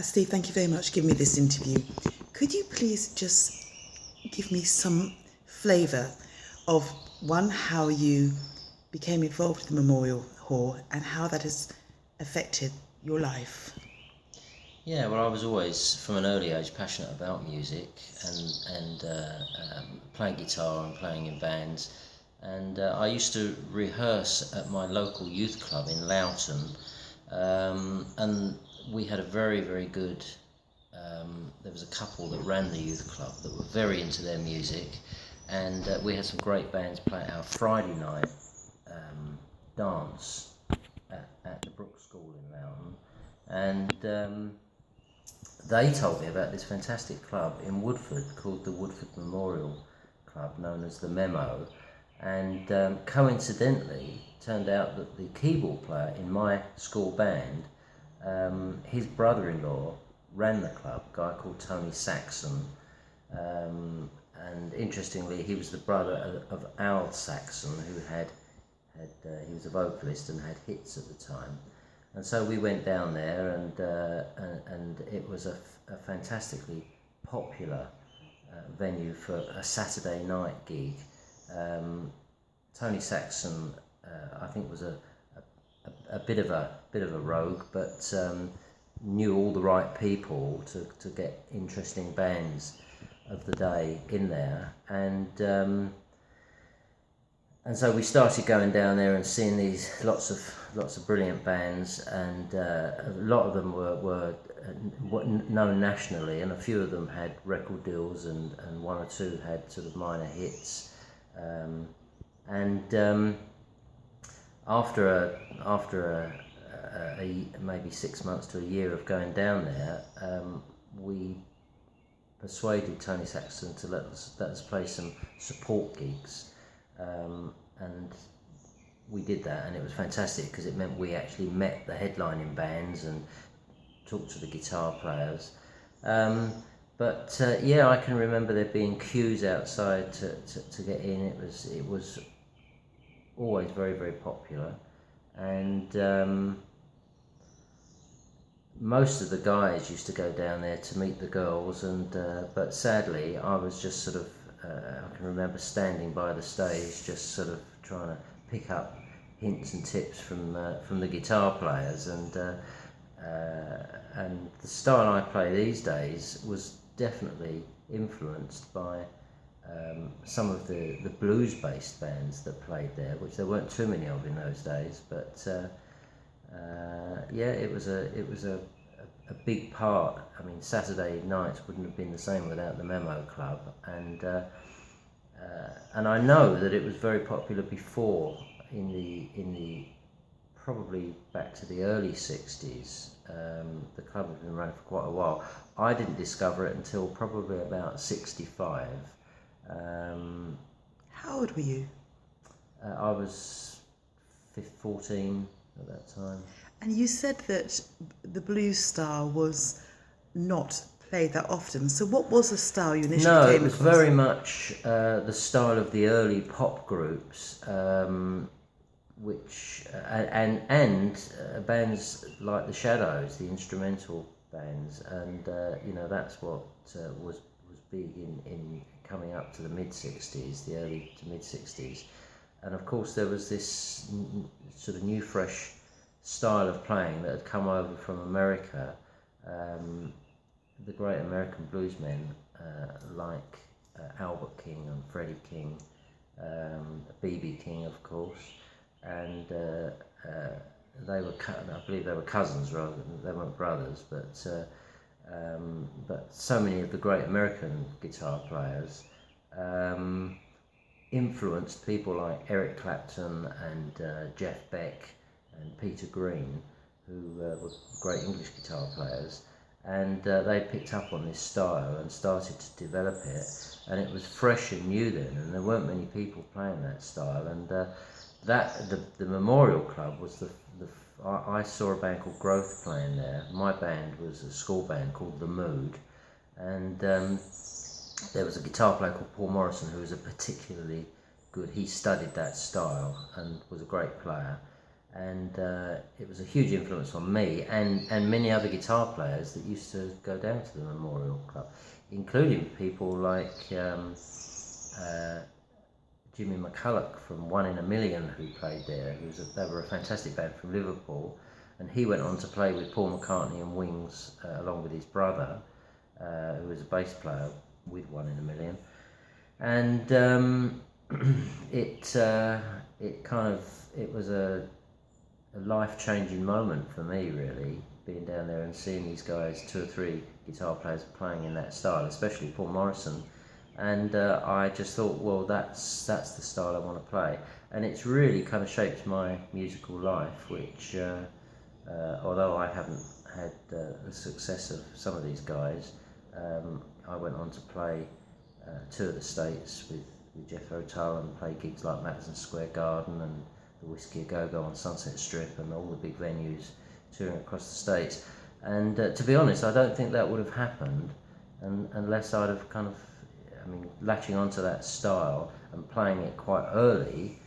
Steve, thank you very much for giving me this interview. Could you please just give me some flavour of one, how you became involved with the Memorial Hall and how that has affected your life? Yeah, well, I was always, from an early age, passionate about music and playing guitar and playing in bands. And I used to rehearse at my local youth club in Loughton, and we had a very, very good. There was a couple that ran the youth club that were very into their music, and we had some great bands play at our Friday night dance at the Brook School in Loughton, and they told me about this fantastic club in Woodford called the Woodford Memorial Club, known as the Memo, and coincidentally turned out that the keyboard player in my school band, his brother-in-law ran the club, a guy called Tony Saxon, and interestingly he was the brother of Al Saxon, who he was a vocalist and had hits at the time. And so we went down there, and it was a fantastically popular venue for a Saturday night gig. Tony Saxon, I think, was a bit of a rogue, but knew all the right people to get interesting bands of the day in there, and so we started going down there and seeing these lots of brilliant bands, and a lot of them were known nationally, and a few of them had record deals, and one or two had sort of minor hits, and after maybe 6 months to a year of going down there, we persuaded Tony Saxon to let us play some support gigs. And we did that, and it was fantastic because it meant we actually met the headlining bands and talked to the guitar players. But I can remember there being queues outside to get in. It was always very, very popular, and most of the guys used to go down there to meet the girls, and but sadly I was just sort of I can remember standing by the stage, just sort of trying to pick up hints and tips from the guitar players, and the style I play these days was definitely influenced by some of the blues-based bands that played there, which there weren't too many of in those days, but it was a big part. I mean, Saturday nights wouldn't have been the same without the Memo Club, and I know that it was very popular before, in the probably back to the early 60s. The club had been running for quite a while. I didn't discover it until probably about 65. How old were you? I was 14 at that time. And you said that the blues style was not played that often. So what was the style you initially No, came it was across? very much the style of the early pop groups, which bands like the Shadows, the instrumental bands, and that's what was big in coming up to the mid-60s, the early to mid-60s. And of course there was this sort of new fresh style of playing that had come over from America. The great American bluesmen like Albert King and Freddie King, B.B. King, of course, and I believe they were cousins rather than, they weren't brothers, but so many of the great American guitar players influenced people like Eric Clapton and Jeff Beck and Peter Green, who were great English guitar players, and they picked up on this style and started to develop it, and it was fresh and new then, and there weren't many people playing that style, and the Memorial Club was I saw a band called Growth playing there. My band was a school band called The Mood, and there was a guitar player called Paul Morrison who was a particularly good, he studied that style and was a great player, and it was a huge influence on me and many other guitar players that used to go down to the Memorial Club, including people like Jimmy McCulloch from One in a Million, who played there. They were a fantastic band from Liverpool, and he went on to play with Paul McCartney and Wings along with his brother, who was a bass player with One in a Million. And it was a life-changing moment for me, really, being down there and seeing these guys, 2 or 3 guitar players playing in that style, especially Paul Morrison. And I just thought, well, that's the style I want to play, and it's really kind of shaped my musical life, which although I haven't had the success of some of these guys, I went on to play tour the States with Jethro Tull and play gigs like Madison Square Garden and the Whiskey A Go-Go on Sunset Strip and all the big venues touring across the States. And to be honest, I don't think that would have happened unless I'd have latching onto that style and playing it quite early,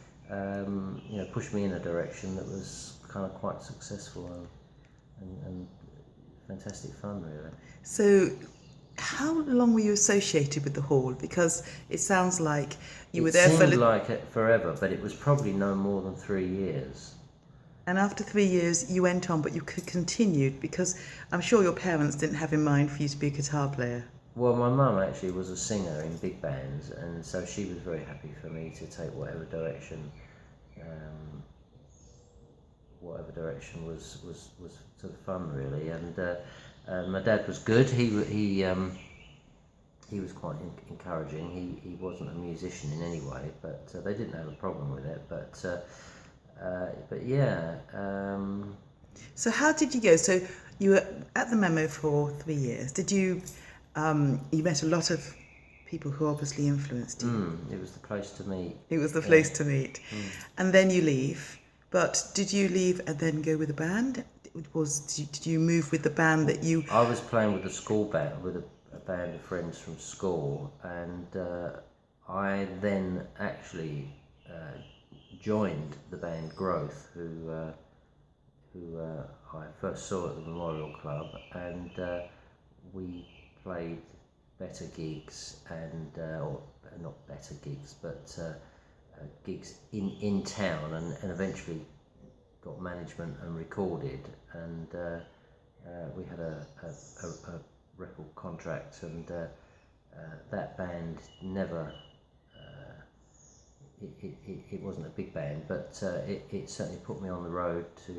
pushed me in a direction that was kind of quite successful and fantastic fun, really. So, how long were you associated with the hall? Because it sounds like you were there for... It seemed like it forever, but it was probably no more than 3 years. And after 3 years, you went on, but you continued, because I'm sure your parents didn't have in mind for you to be a guitar player. Well, my mum actually was a singer in big bands, and so she was very happy for me to take whatever direction was sort of fun, really. And my dad was good. He was quite encouraging. He wasn't a musician in any way, but they didn't have a problem with it. But yeah. So how did you go? So you were at the Memo for 3 years. Did you? You met a lot of people who obviously influenced you. It was the place to meet. It was the place to meet. And then you leave. But did you leave and then go with a band? Did you move with the band that you... I was playing with a school band, with a band of friends from school, and I then actually joined the band Growth, who I first saw at the Memorial Club, and we played better gigs or not better gigs, but gigs in town, and eventually got management and recorded, and we had a record contract, and that band never it wasn't a big band, but it certainly put me on the road to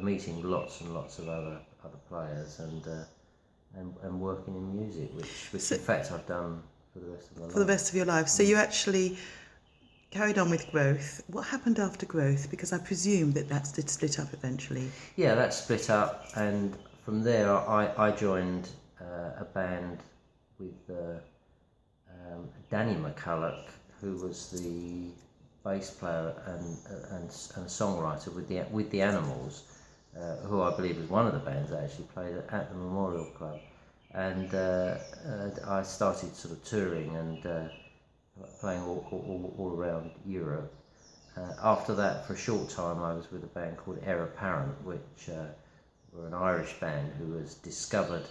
meeting lots and lots of other players and working in music, which in fact I've done for the rest of my life. For the rest of your life. So you actually carried on with Growth. What happened after Growth? Because I presume that split up eventually. Yeah, that split up, and from there I joined a band with Danny McCulloch, who was the bass player and songwriter with the Animals, who I believe was one of the bands that actually played at the Memorial Club. And I started sort of touring and playing all around Europe. After that, for a short time, I was with a band called Heir Apparent, which were an Irish band who was discovered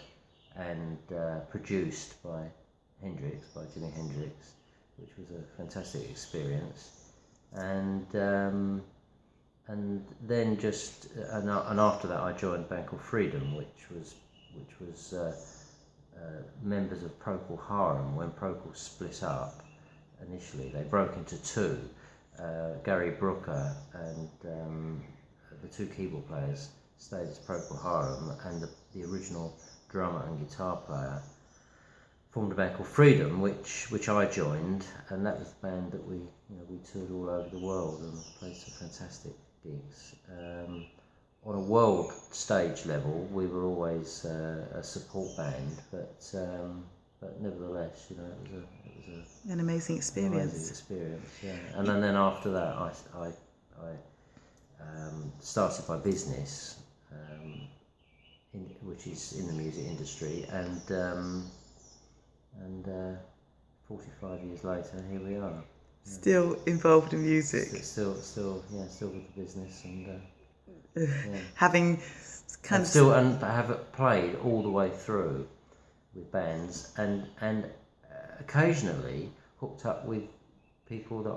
and produced by Jimi Hendrix, which was a fantastic experience. And then and after that, I joined a band called Freedom, which was members of Procol Harum. When Procol split up, initially they broke into two. Gary Brooker and the two keyboard players stayed as Procol Harum, and the original drummer and guitar player formed a band called Freedom, which I joined, and that was the band that we toured all over the world and played some fantastic gigs. On a world stage level, we were always a support band, but nevertheless, it was an amazing experience. Yeah. And then after that, I started my business, which is in the music industry, and 45 years later, here we are. Still involved in music. Still with the business, and having kind And of still, and have played all the way through with bands, and occasionally hooked up with people that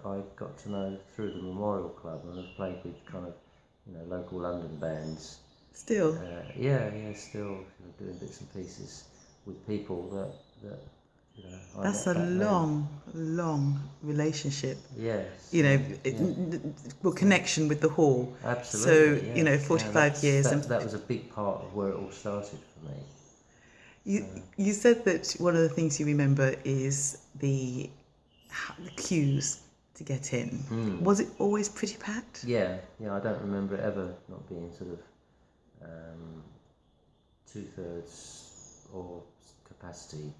I got to know through the Memorial Club, and have played with kind of local London bands. still. Yeah, still doing bits and pieces with people that I That's met a back then. long relationship. Yes. Connection with the hall. Absolutely. So, Yeah. 45 years. That was a big part of where it all started for me. You said that one of the things you remember is the queues to get in. Was it always pretty packed? Yeah. I don't remember it ever not being sort of 2/3 or capacity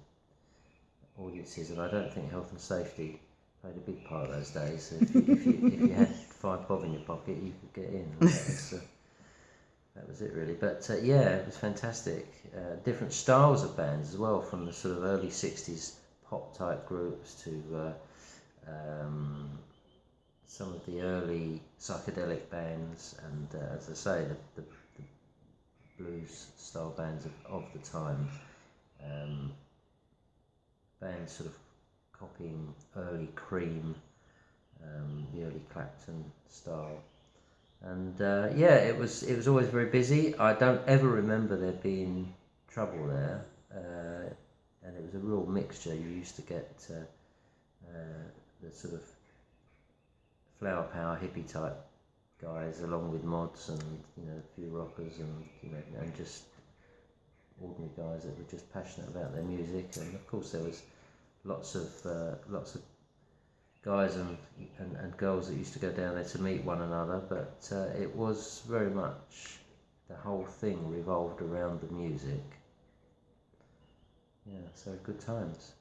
audiences, and I don't think health and safety played a big part those days. So if you had £5 in your pocket, you could get in. That was it really. But it was fantastic. Different styles of bands as well, from the sort of early '60s pop type groups to some of the early psychedelic bands, and as I say, the blues style bands of the time. Bands sort of copying early Cream, the early Clapton style, and it was always very busy. I don't ever remember there being trouble there, and it was a real mixture. You used to get the sort of flower power hippie type guys, along with mods and a few rockers, and just ordinary guys that were just passionate about their music. And of course there was lots of guys and girls that used to go down there to meet one another, but it was very much, the whole thing revolved around the music. So good times.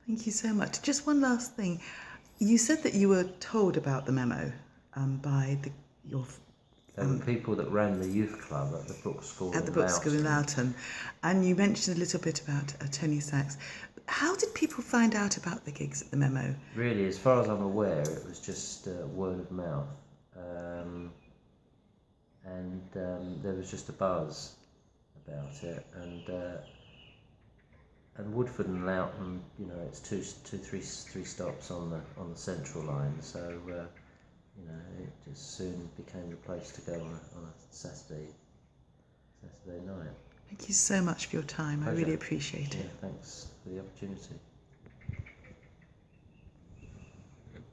Thank you so much. Just one last thing. You said that you were told about the memo by your There were people that ran the youth club at the Brook School at the Brook School in Loughton, and you mentioned a little bit about Tony Sachs. How did people find out about the gigs at the Memo? Really, as far as I'm aware, it was just word of mouth, and there was just a buzz about it, and Woodford and Loughton, it's three stops on the Central line, so it just soon became the place to go on a Saturday night. Thank you so much for your time. Pleasure. I really appreciate it. Thanks for the opportunity.